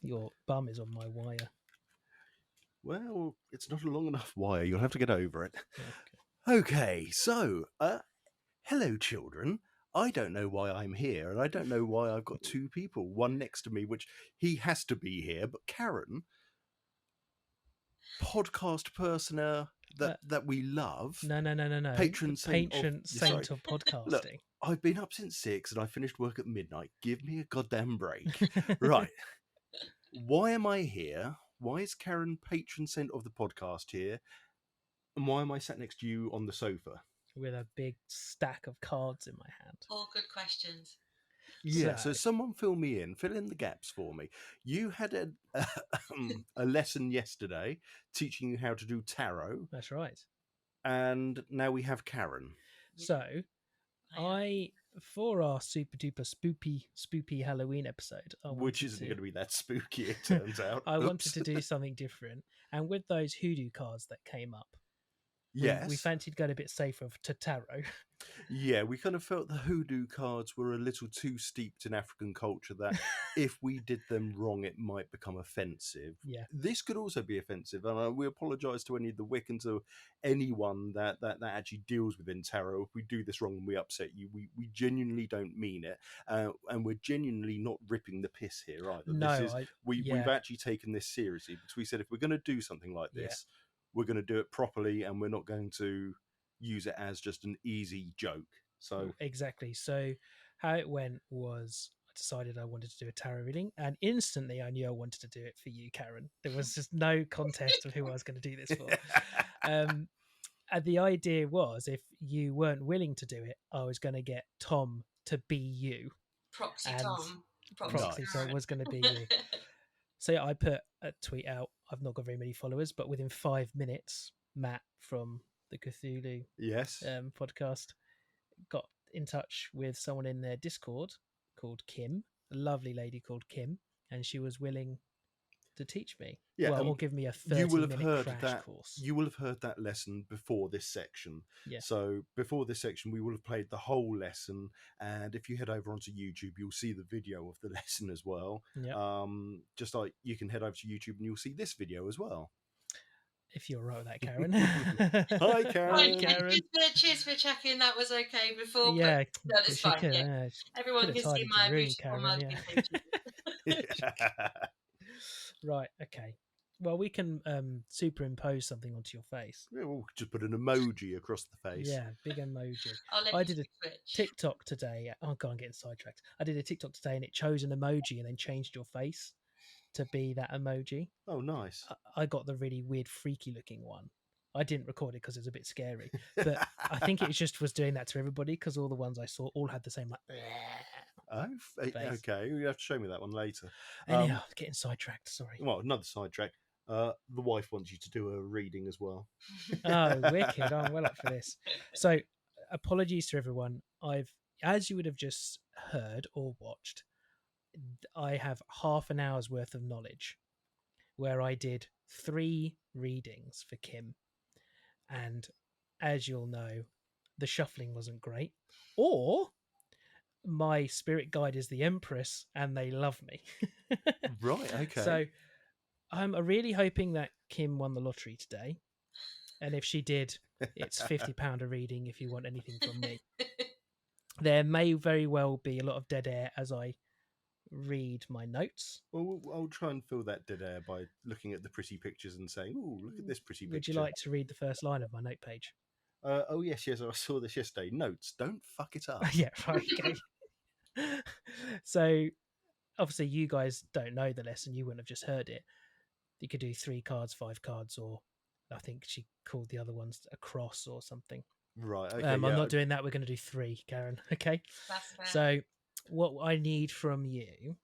Your bum is on my wire. Well, it's not a long enough wire. You'll have to get over it. Okay. Okay, so, hello, children. I don't know why I'm here, and I don't know why I've got two people, one next to me, which he has to be here, but Karen, podcast personer that we love. No. Patron saint Patron saint of podcasting. Look, I've been up since 6 and I finished work at midnight. Give me a goddamn break. Right. Why am I here? Why is Karen patron saint of the podcast here? And why am I sat next to you on the sofa? With a big stack of cards in my hand. All good questions. Yeah, so someone fill in the gaps for me. You had a lesson yesterday teaching you how to do tarot. That's right. And now we have Karen. So, for our super duper spoopy Halloween episode, which isn't going to be that spooky, it turns out. I wanted to do something different. And with those hoodoo cards that came up, yes, we fancied going a bit safer to tarot. Yeah, we kind of felt the hoodoo cards were a little too steeped in African culture that if we did them wrong, it might become offensive. Yeah. This could also be offensive, and we apologise to any of the Wiccans or anyone that actually deals within tarot. If we do this wrong and we upset you, we genuinely don't mean it, and we're genuinely not ripping the piss here either. No, we've actually taken this seriously, because we said if we're going to do something like this, we're going to do it properly, and we're not going to use it as just an easy joke. So exactly. So how it went was I decided I wanted to do a tarot reading, and instantly I knew I wanted to do it for you, Karen. There was just no contest of who I was going to do this for. And the idea was, if you weren't willing to do it, I was going to get Tom to be you. Proxy Tom. Proxy, so it was going to be you. So I put a tweet out. I've not got very many followers, but within 5 minutes, Matt from the Cthulhu podcast got in touch with someone in their Discord called Kim, a lovely lady called Kim, and she was willing to teach me. Or give me a 30-minute crash course. You will have heard that lesson before this section. Yeah. So before this section, we will have played the whole lesson, and if you head over onto YouTube, you'll see the video of the lesson as well. Yep. Just like you can head over to YouTube and you'll see this video as well. If you're right with that, Karen. Hi, Karen. Hi, Karen. Cheers for checking that was okay before. Yeah, no, it's fine. Yeah. Everyone can see my beautiful mug. Right, okay. Well, we can superimpose something onto your face. Yeah, we'll just put an emoji across the face. Yeah, big emoji. I did a TikTok today. Oh, God, I'm getting sidetracked. I did a TikTok today and it chose an emoji and then changed your face to be that emoji. Oh, nice. I got the really weird, freaky looking one. I didn't record it because it was a bit scary, but I think it just was doing that to everybody because all the ones I saw all had the same like. Oh, okay. You have to show me that one later. Anyhow, getting sidetracked. Sorry. Well, another sidetrack. The wife wants you to do a reading as well. Oh, wicked! I'm well up for this. So, apologies to everyone. As you would have just heard or watched, I have half an hour's worth of knowledge where I did 3 readings for Kim. And as you'll know, the shuffling wasn't great. Or my spirit guide is the Empress and they love me. Right, okay. So I'm really hoping that Kim won the lottery today. And if she did, it's £50 a reading if you want anything from me. There may very well be a lot of dead air as I read my notes. Well, I'll try and fill that dead air by looking at the pretty pictures and saying, "Oh, look at this pretty picture." Would you like to read the first line of my note page? Oh, yes, I saw this yesterday. Notes, don't fuck it up. Yeah, right, okay. So, obviously, you guys don't know the lesson. You wouldn't have just heard it. You could do 3 cards, 5 cards, or I think she called the other ones a cross or something. Right, okay. I'm not doing that. We're going to do 3, Karen. Okay? That's fair. So, what I need from you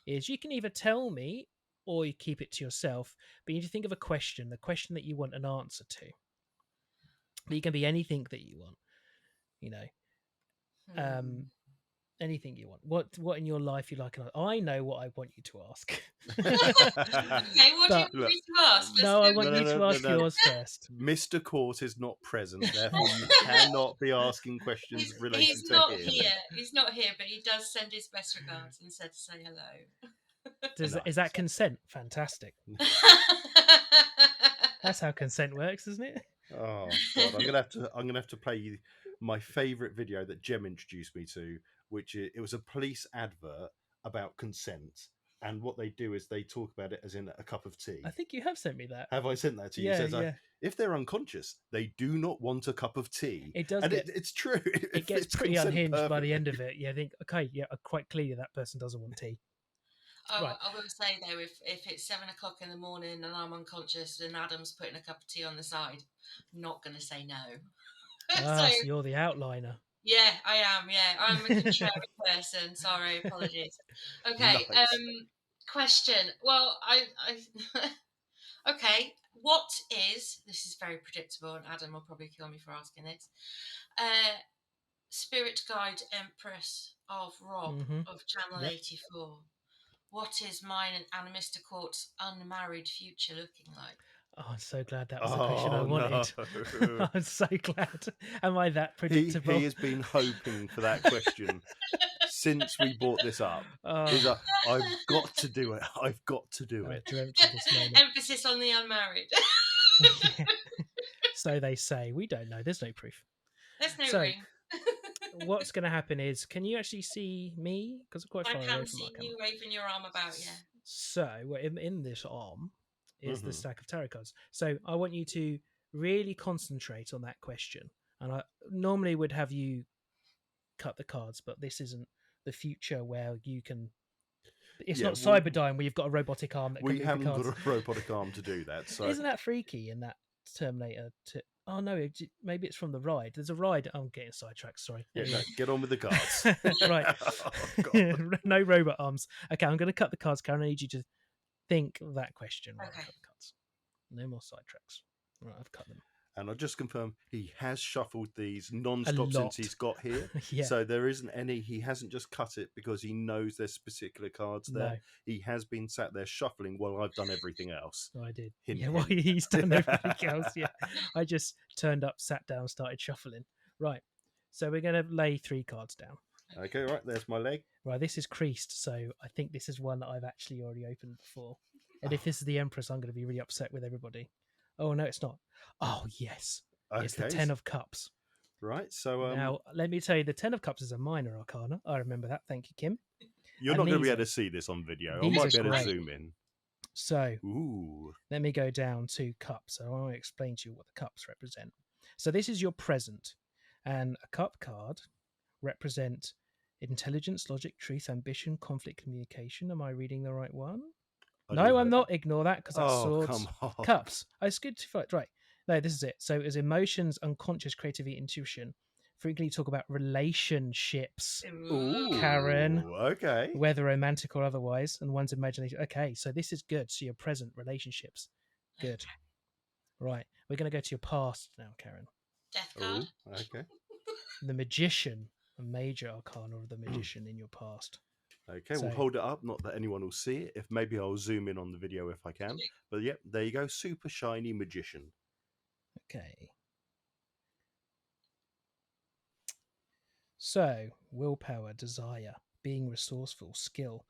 is you can either tell me or you keep it to yourself, but you need to think of a question, the question that you want an answer to. But it can be anything that you want, you know. Anything you want. What in your life you like? I know what I want you to ask. Okay, what do you want me to ask? I want you to ask yours first. Mr. Court is not present, therefore you cannot be asking questions related he's to not him. Here. He's not here, but he does send his best regards and said to say hello. Is that consent? Fantastic. That's how consent works, isn't it? Oh God, I'm gonna have to play you my favourite video that Jem introduced me to, which it was a police advert about consent, and what they do is they talk about it as in a cup of tea. I think you have sent me that. Have I sent that to you? Yeah, It says, if they're unconscious, they do not want a cup of tea. It does. And it's true. It gets pretty unhinged by the end of it. Yeah, I think, okay, yeah, quite clear that person doesn't want tea. Right. I will say though, if it's 7 o'clock in the morning and I'm unconscious and Adam's putting a cup of tea on the side, I'm not going to say no. So you're the outliner. Yeah, I am. Yeah, I'm a contrary person. Sorry, apologies. Okay. Nice. Question. Well, I okay. What is, this is very predictable, and Adam will probably kill me for asking this. Spirit Guide Empress of Rob of Channel 84. What is mine and Mr. Court's unmarried future looking like? Oh, I'm so glad that was the question I wanted. No. I'm so glad. Am I that predictable? He has been hoping for that question since we brought this up. He's like, I've got to do it. I've got to do it. Dreamt of this moment. Emphasis on the unmarried. Yeah. So they say. We don't know. There's no proof. There's no ring. What's going to happen is, can you actually see me? Because I'm quite far away from my camera. I can see you waving your arm about, yeah. So in this arm is the stack of tarot cards. So I want you to really concentrate on that question. And I normally would have you cut the cards, but this isn't the future where you can... It's not Cyberdyne where you've got a robotic arm that can move the cards. We haven't got a robotic arm to do that. So isn't that freaky in that Terminator... Oh no, maybe it's from the ride. There's a ride. I'm getting sidetracked. Sorry. Yeah, no, get on with the cards. Right. No robot arms. Okay, I'm going to cut the cards, Karen. I need you to think of that question. Right, cut the cards. No more sidetracks. Right, I've cut them. And I'll just confirm he has shuffled these non-stop since he's got here. Yeah. So there isn't any, he hasn't just cut it because he knows there's particular cards there. No. He has been sat there shuffling while I've done everything else. I did. Well, he's done everything else. Yeah. I just turned up, sat down, started shuffling. Right. So we're going to lay 3 cards down. Okay, right. There's my leg. Right. This is creased. So I think this is one that I've actually already opened before. And if this is the Empress, I'm going to be really upset with everybody. Oh, no, it's not. Oh, yes. Okay. It's the 10 of Cups. Right. So now, let me tell you, the 10 of Cups is a minor arcana. I remember that. Thank you, Kim. You're not going to be able to see this on video. I might be able to zoom in. So, let me go down to Cups. So I want to explain to you what the Cups represent. So this is your present. And a Cup card represents intelligence, logic, truth, ambition, conflict, communication. Am I reading the right one? No, I'm not. Ignore that because that's swords. Cups. It's good to fight. Right. No, this is it. So it was emotions, unconscious, creativity, intuition. Frequently talk about relationships. Ooh, Karen. Okay. Whether romantic or otherwise, and one's imagination. Okay, so this is good. So your present relationships. Good. Right. We're going to go to your past now, Karen. Death card. Ooh, okay. The Magician. A major arcana of the Magician in your past. Okay, we'll hold it up. Not that anyone will see it. If maybe I'll zoom in on the video if I can. But yep, there you go. Super shiny Magician. Okay. So, willpower, desire, being resourceful, skill.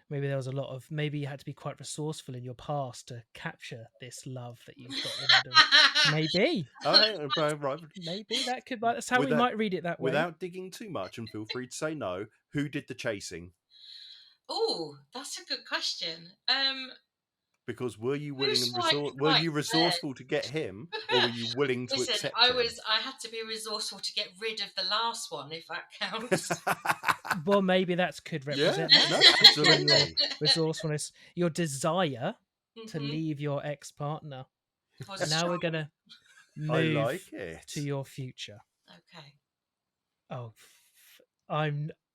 Maybe there was a lot of... Maybe you had to be quite resourceful in your past to capture this love that you've got with Adam. Maybe. Right. Maybe that could... That's how we might read it that way. Without digging too much, and feel free to say no, who did the chasing? Oh, that's a good question. Because were you willing and were you resourceful to get him, or were you willing to accept him? I had to be resourceful to get rid of the last one, if that counts. Well, maybe that could represent absolutely. Your resourcefulness, your desire to leave your ex-partner. And now we're gonna move to your future. Okay. Oh,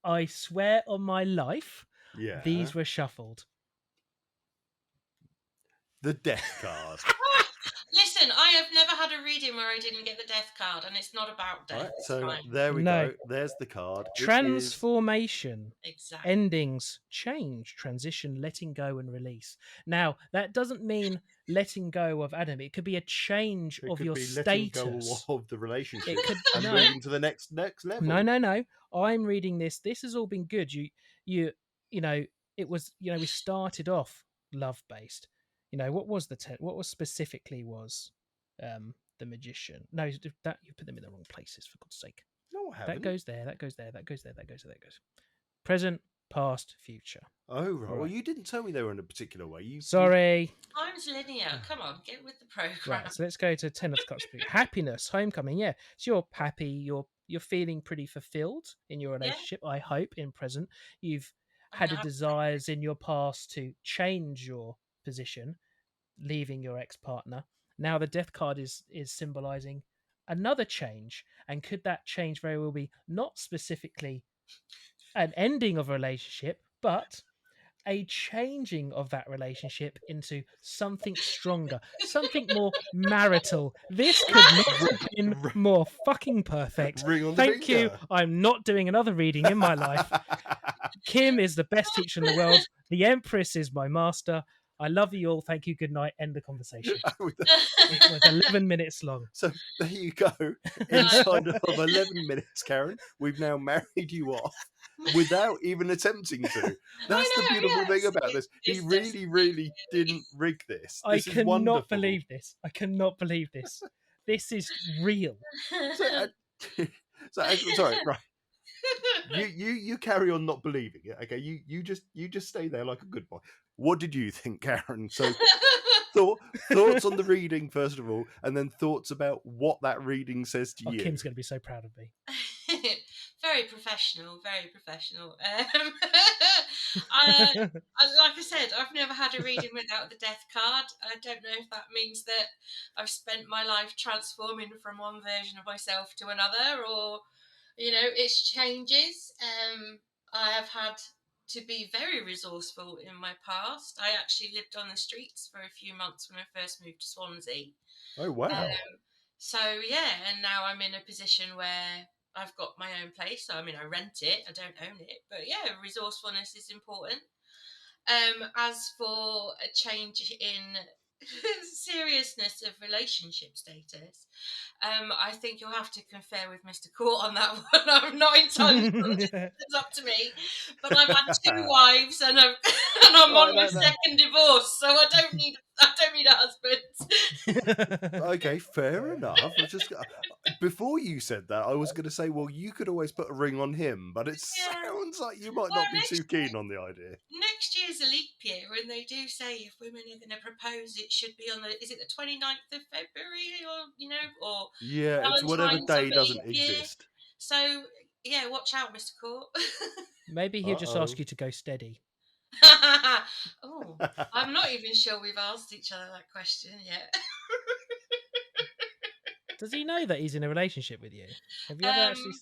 I swear on my life, these were shuffled. The death card. Listen, I have never had a reading where I didn't get the death card, and it's not about death. Right, It's so fine. there we No. go. There's the card. It is Transformation. Exactly. Endings, change, transition, letting go, and release. Now, that doesn't mean letting go of Adam. It could be a change it of could your be letting go status. of the relationship It could and no, moving to the next level. no. I'm reading this. This has all been good. You know. It was we started off love based. What was what was specifically was the magician. No, that you put them in the wrong places, for God's sake. No, I haven't. That goes there. That goes there. That goes there. That goes there. That goes. Present, past, future. Oh, right. Well, Right. you didn't tell me they were in a particular way. Sorry. Time's linear. Come on, get with the program. Right, so let's go to 10 of cups. Happiness, homecoming. Yeah, so you're happy. You're feeling pretty fulfilled in your relationship. I hope in present you've had a desires in your past to change your position, leaving your ex-partner. Now the death card is symbolizing another change, and could that change very well be not specifically an ending of a relationship, but a changing of that relationship into something stronger, something more marital. This could not have been more fucking perfect. Thank you. I'm not doing another reading in my life. Kim is the best teacher in the world. The Empress is my master. I love you all. Thank you. Good night. End the conversation. It was 11 minutes long. So there you go. Inside of 11 minutes, Karen, we've now married you off without even attempting to. That's the beautiful thing about this. He really didn't rig this. I cannot believe this. I cannot believe this. This is real. Sorry, right. You carry on not believing it, okay? You just stay there like a good boy. What did you think, Karen? So thoughts on the reading first of all, and then thoughts about what that reading says to you. Kim's going to be so proud of me. Very professional, very professional. Like I said, I've never had a reading without the death card. I don't know if that means that I've spent my life transforming from one version of myself to another, or it's changes. I have had to be very resourceful in my past. I actually lived on the streets for a few months when I first moved to Swansea. Oh, wow. So, yeah, and now I'm in a position where I've got my own place. I mean, I rent it, I don't own it. But, yeah, resourcefulness is important. As for a change in seriousness of relationship status, I think you'll have to confer with Mr. Court on that one. I'm not entirely sure it's up to me, but I've had 2 wives and I'm on my second divorce, so I don't need a husband. Okay, fair enough. Before you said that, I was going to say, well, you could always put a ring on him, but it sounds like you might not be too keen on the idea. Next year's a leap year, and they do say if women are going to propose, it should be on is it the 29th of February, or yeah, it's whatever day doesn't exist. So yeah, watch out, Mr. Court. Maybe he'll just ask you to go steady. Oh, I'm not even sure we've asked each other that question yet. Does he know that he's in a relationship with you? Have you ever actually?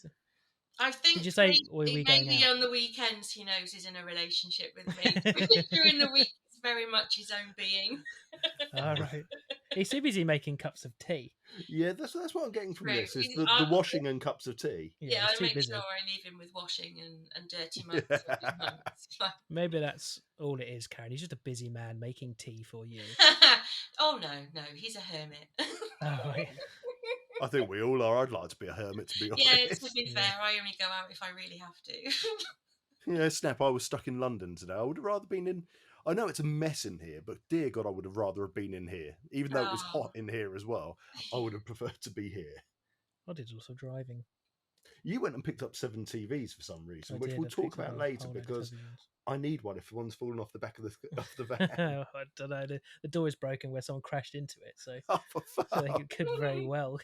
I think Did you say maybe on the weekends he knows he's in a relationship with me. During the week, it's very much his own being. All right. He's too busy making cups of tea. Yeah, that's what I'm getting from this, is the washing and cups of tea. Yeah, I make sure I leave him with washing and dirty mugs. Maybe that's all it is, Karen. He's just a busy man making tea for you. Oh, no, he's a hermit. Oh, right. I think we all are. I'd like to be a hermit, to be honest. Yeah, to be fair, I only go out if I really have to. Yeah, snap, I was stuck in London today. I would have rather been in... I know it's a mess in here, but dear God, I would have rather have been in here. Even though it was hot in here as well, I would have preferred to be here. I did also driving. You went and picked up 7 TVs for some reason, which we'll talk about later, because I need one if one's fallen off the back of the van. I don't know. The door is broken where someone crashed into it, so, so it could very well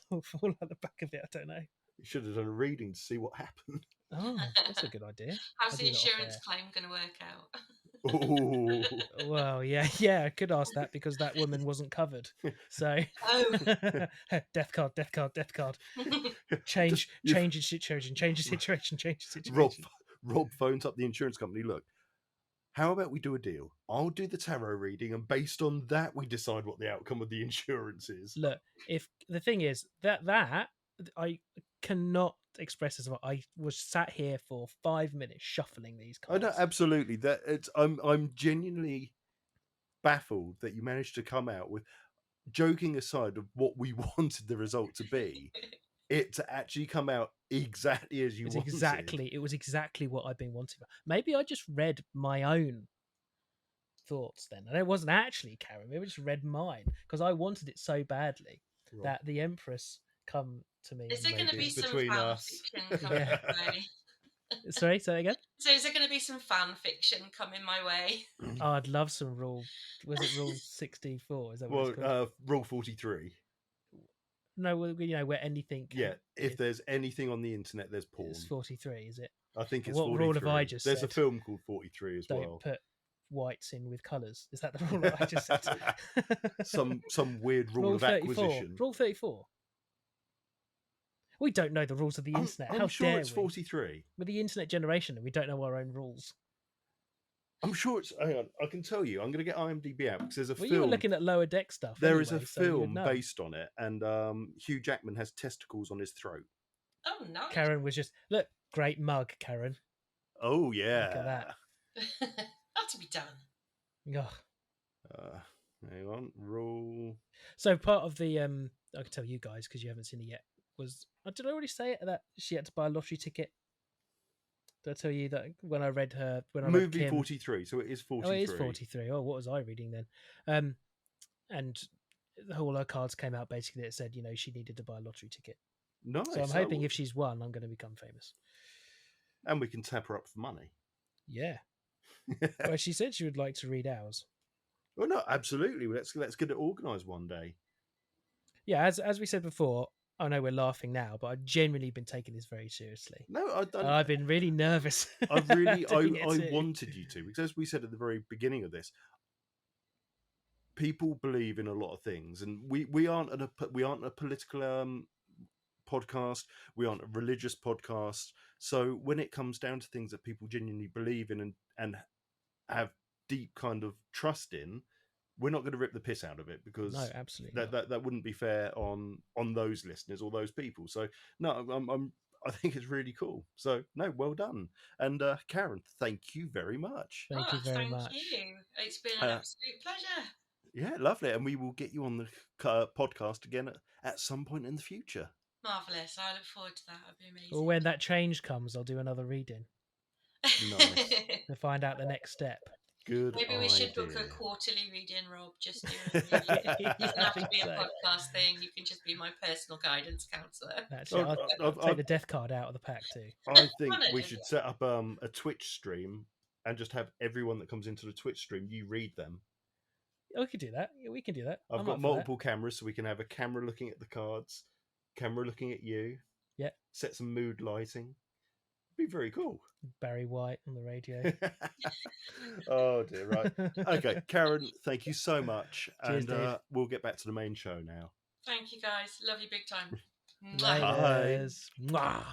fall out the back of it. I don't know. You should have done a reading to see what happened. Oh, that's a good idea. How's the insurance claim going to work out? Ooh. Well, yeah, I could ask that because that woman wasn't covered. So, death card. Change the situation. Rob phones up the insurance company. Look, how about we do a deal? I'll do the tarot reading, and based on that, we decide what the outcome of the insurance is. Look, if the thing is that I cannot express as well. I was sat here for 5 minutes shuffling these Oh cards. no, absolutely. That it's I'm genuinely baffled that you managed to come out with, joking aside of what we wanted the result to be, it to actually come out exactly as you wanted. It was exactly what I've been wanting. Maybe I just read my own thoughts then, and it wasn't actually Karen. Maybe I just read mine because I wanted it so badly that the Empress come to me. Is there going to be some between fan us. fiction coming my way? Sorry, say that again. So is there going to be some fan fiction coming my way? Oh, I'd love some rule. Was it rule 64? Is that what it's called? Rule 43. No, where anything. If there's anything on the internet, there's porn. It's 43, is it? I think it's what 43. rule have I just There's said? a film called 43 as Don't well. put whites in with colours. Is that the rule that I just said? some weird rule of 34. acquisition. Rule 34. We don't know the rules of the internet. I'm How sure dare it's we? 43. With the internet generation, we don't know our own rules. I'm sure it's. Hang on, I can tell you. I'm going to get IMDb out because there's a film. You were looking at Lower Deck stuff. There is a so you would film know. based on it, and Hugh Jackman has testicles on his throat. Oh, nice. Karen was just look, great mug, Karen. Oh yeah. Look at that. Had to be done. Ugh. Hang on, rule. So part of the I can tell you guys because you haven't seen it yet. Did I already say it that she had to buy a lottery ticket? Did I tell you that when I read movie Kim, 43? So it is 43. Oh, it is 43. Oh, what was I reading then? And all her cards came out basically. It said she needed to buy a lottery ticket. Nice. So I'm hoping if she's won, I'm going to become famous. And we can tap her up for money. Yeah. Well, she said she would like to read ours. Well, no, absolutely. Let's get it organised one day. Yeah, as we said before, I know we're laughing now, but I've genuinely been taking this very seriously. No, I don't. I've been really nervous. I wanted you to, because as we said at the very beginning of this, people believe in a lot of things, and we aren't a political podcast. We aren't a religious podcast. So when it comes down to things that people genuinely believe in and have deep kind of trust in, we're not going to rip the piss out of it, because no, absolutely that wouldn't be fair on those listeners or those people. So no, I think it's really cool. So no, well done. And Karen, thank you very much. Thank you very much. Thank you. It's been an absolute pleasure. Yeah, lovely. And we will get you on the podcast again at some point in the future. Marvellous. I look forward to that. That'd be amazing. Or when that change comes, I'll do another reading. Nice. To find out the next step. Good Maybe we should book a quarterly reading, Rob. Just do a reading. It doesn't have to be a podcast thing. You can just be my personal guidance counsellor. Actually, I'll take the death card out of the pack too. I think we should set up a Twitch stream and just have everyone that comes into the Twitch stream, you read them. We could do that. Yeah, we can do that. I've got multiple cameras, so we can have a camera looking at the cards, camera looking at you. Yeah. Set some mood lighting. Be very cool. Barry White on the radio. Oh dear, right. Okay, Karen, thank you so much. Cheers, and we'll get back to the main show now. Thank you guys. Love you big time. Bye. Mwah.